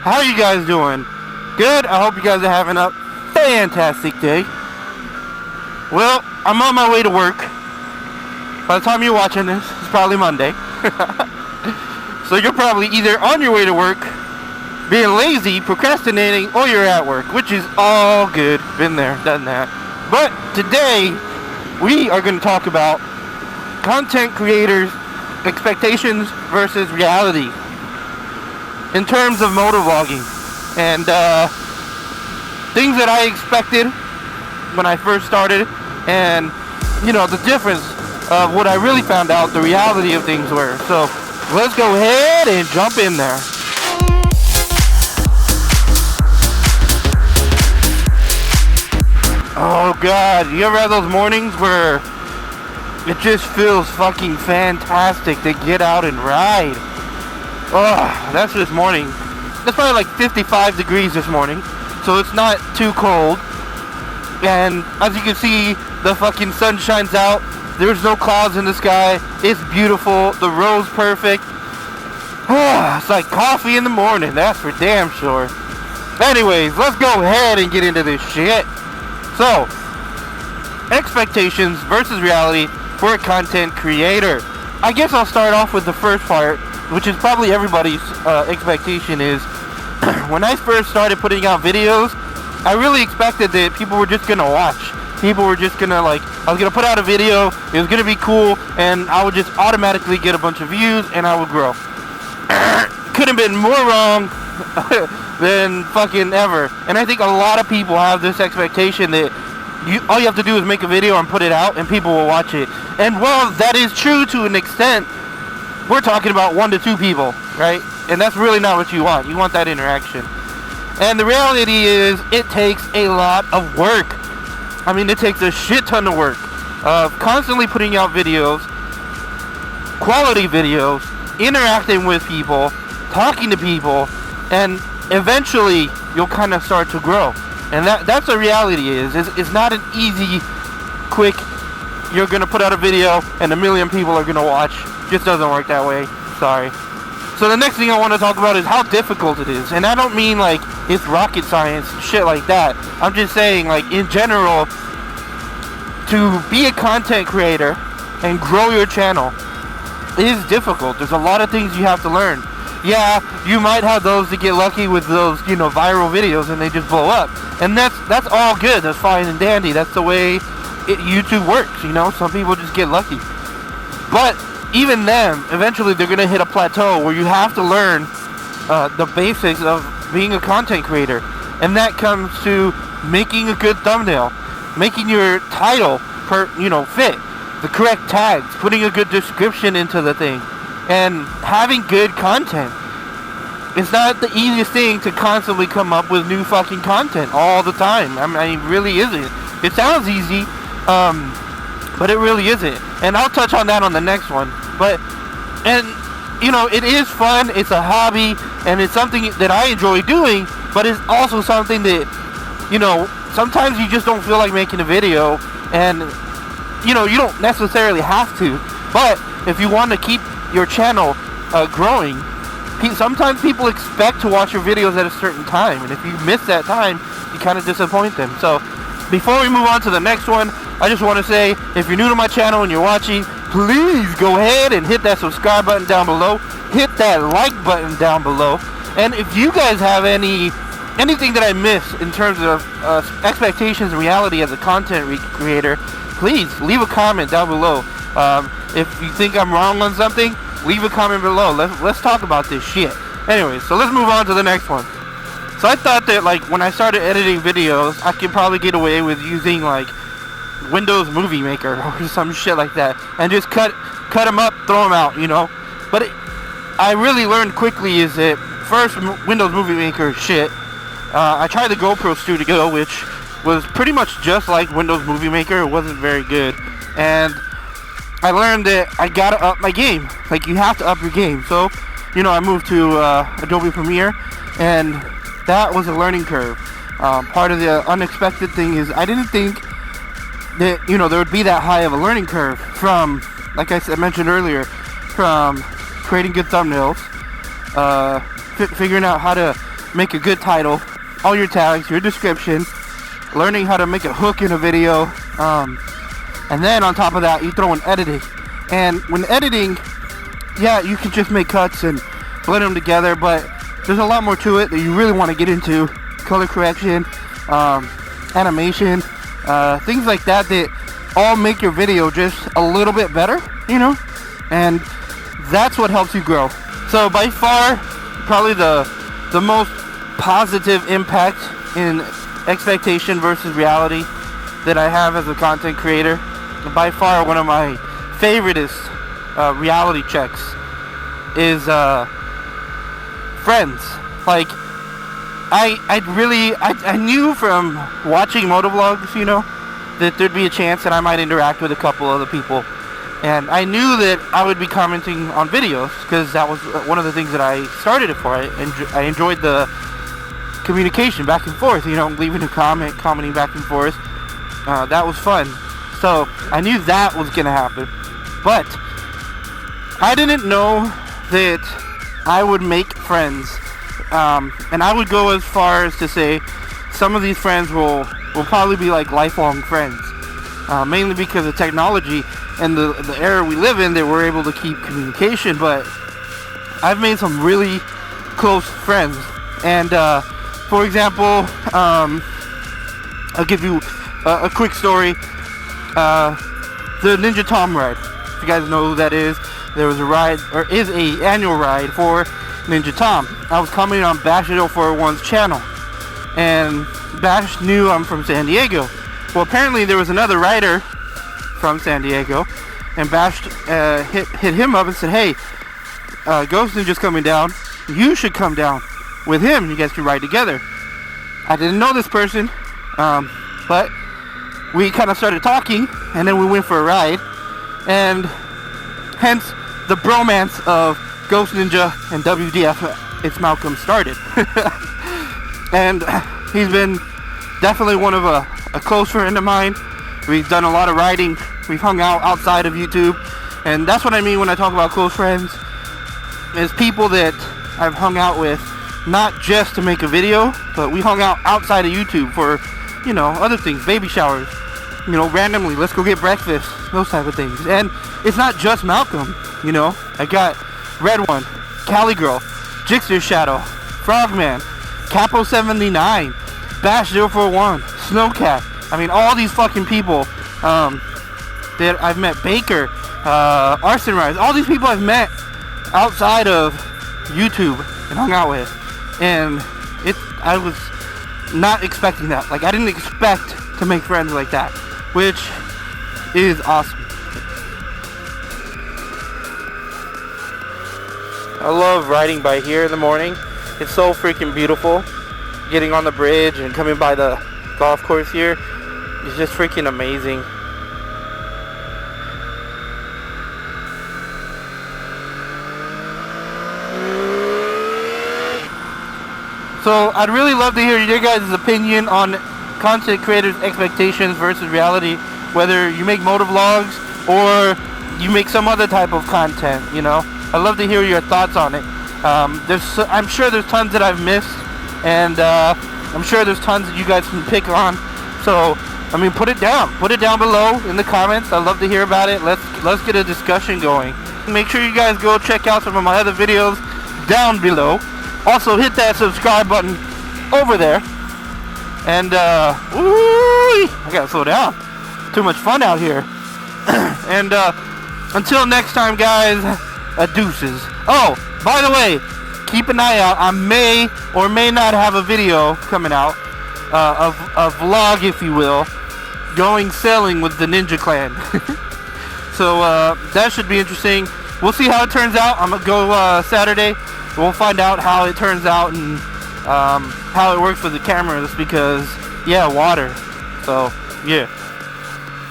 How are you guys doing? Good? I hope you guys are having a fantastic day. Well, I'm on my way to work. By the time you're watching this, it's probably Monday. So you're probably either on your way to work, being lazy, procrastinating, or you're at work, which is all good. Been there, done that. But today, we are going to talk about content creators' expectations versus reality in terms of motovlogging. And things that I expected when I first started, and the difference of what I really found out the reality of things were. So let's go ahead and jump in there. Oh god, you ever have those mornings where it just feels fucking fantastic to get out and ride? Oh, that's this morning. It's probably like 55 degrees this morning, so it's not too cold. And as you can see, the fucking sun shines out. There's no clouds in the sky. It's beautiful. The road's perfect. It's like coffee in the morning, that's for damn sure. Anyways, let's go ahead and get into this shit. So, expectations versus reality for a content creator. I guess I'll start off with the first part, which is probably everybody's expectation is, when I first started putting out videos, I really expected that people were just gonna watch. People were just gonna I was gonna put out a video, it was gonna be cool, and I would just automatically get a bunch of views, and I would grow. Could have been more wrong than fucking ever. And I think a lot of people have this expectation that all you have to do is make a video and put it out, and people will watch it. And while that is true to an extent, we're talking about 1 to 2 people, right? And that's really not what you want. You want that interaction. And the reality is, it takes a lot of work. I mean, it takes a shit ton of work of constantly putting out videos, quality videos, interacting with people, talking to people, and eventually you'll kind of start to grow. And that's the reality is it's not an easy, quick, you're going to put out a video and 1 million people are going to watch. Just doesn't work that way. Sorry. So the next thing I want to talk about is how difficult it is. And I don't mean like it's rocket science, shit like that. I'm just saying, like, in general, to be a content creator and grow your channel is difficult. There's a lot of things you have to learn. Yeah, you might have those that get lucky with those, viral videos and they just blow up. And that's all good. That's fine and dandy. That's the way YouTube works, Some people just get lucky. But even then, eventually they're going to hit a plateau where you have to learn the basics of being a content creator. And that comes to making a good thumbnail, making your title fit, the correct tags, putting a good description into the thing, and having good content. It's not the easiest thing to constantly come up with new fucking content all the time. I mean, it really isn't. It sounds easy, but it really isn't. And I'll touch on that on the next one. It is fun, it's a hobby, and it's something that I enjoy doing, but it's also something that, sometimes you just don't feel like making a video, and, you don't necessarily have to. But if you want to keep your channel growing, sometimes people expect to watch your videos at a certain time, and if you miss that time, you kind of disappoint them. So before we move on to the next one, I just want to say, if you're new to my channel and you're watching, please go ahead and hit that subscribe button down below, hit that like button down below, and if you guys have anything that I miss in terms of expectations and reality as a content creator, please leave a comment down below. If you think I'm wrong on something, leave a comment below. Let's talk about this shit. Anyway, so let's move on to the next one. So I thought that, when I started editing videos, I could probably get away with using Windows Movie Maker or some shit like that, and just cut them up, throw them out, But I really learned quickly is that first, Windows Movie Maker is shit. I tried the GoPro Studio, which was pretty much just like Windows Movie Maker. It wasn't very good, and I learned that I gotta up my game. You have to up your game. So, I moved to Adobe Premiere, and that was a learning curve. Part of the unexpected thing is I didn't think that, there would be that high of a learning curve from, like I mentioned earlier, from creating good thumbnails, figuring out how to make a good title, all your tags, your description, learning how to make a hook in a video, and then on top of that you throw in editing. And when editing, yeah, you can just make cuts and blend them together, but there's a lot more to it that you really want to get into. Color correction, animation, things like that all make your video just a little bit better, you know, and that's what helps you grow. So by far, probably the most positive impact in expectation versus reality that I have as a content creator, by far one of my favoriteest reality checks is friends. Like I knew from watching motovlogs, you know, that there'd be a chance that I might interact with a couple other people, and I knew that I would be commenting on videos because that was one of the things that I started it for. I enjoyed the communication back and forth, you know, leaving a comment, commenting back and forth. That was fun. So I knew that was gonna happen, but I didn't know that I would make friends, and I would go as far as to say some of these friends will probably be like lifelong friends, mainly because of technology and the era we live in, that we're able to keep communication. But I've made some really close friends, and for example, I'll give you a quick story. The Ninja Tom ride, if you guys know who that is, there was a ride, or is a annual ride for Ninja Tom. I was commenting on Bash 0401's channel, and Bash knew I'm from San Diego. Well, apparently there was another rider from San Diego, and Bash hit him up and said, hey, GhostNinja's coming down, you should come down with him, you guys can ride together. I didn't know this person, but we kind of started talking, and then we went for a ride, and hence the bromance of GhostNinja and WDF It's Malcolm started. And he's been definitely one of a close friend of mine. We've done a lot of riding, we've hung out outside of YouTube, and that's what I mean when I talk about close friends, is people that I've hung out with not just to make a video, but we hung out outside of YouTube for, you know, other things, baby showers, you know, randomly, let's go get breakfast, those type of things. And it's not just Malcolm, you know, I got Red One, Cali Girl, Jixter Shadow, Frogman, Capo 79, Bash 041, Snowcat. I mean, all these fucking people that I've met, Baker, Arson Rise, all these people I've met outside of YouTube and hung out with, and I was not expecting that. Like, I didn't expect to make friends like that, which is awesome. I love riding by here in the morning. It's so freaking beautiful. Getting on the bridge and coming by the golf course here is just freaking amazing. So I'd really love to hear your guys' opinion on content creators' expectations versus reality, whether you make motovlogs or you make some other type of content, you know. I'd love to hear your thoughts on it. I'm sure there's tons that I've missed, and I'm sure there's tons that you guys can pick on. So, I mean, put it down below in the comments. I'd love to hear about it. Let's get a discussion going. Make sure you guys go check out some of my other videos down below. Also, hit that subscribe button over there. And, I gotta slow down. Too much fun out here. And, until next time, guys, deuces. Oh, by the way, keep an eye out. I may or may not have a video coming out, a vlog, if you will, going sailing with the Ninja Clan. So, that should be interesting. We'll see how it turns out. I'm gonna go, Saturday. We'll find out how it turns out and how it works with the cameras, because, yeah, water. So, yeah.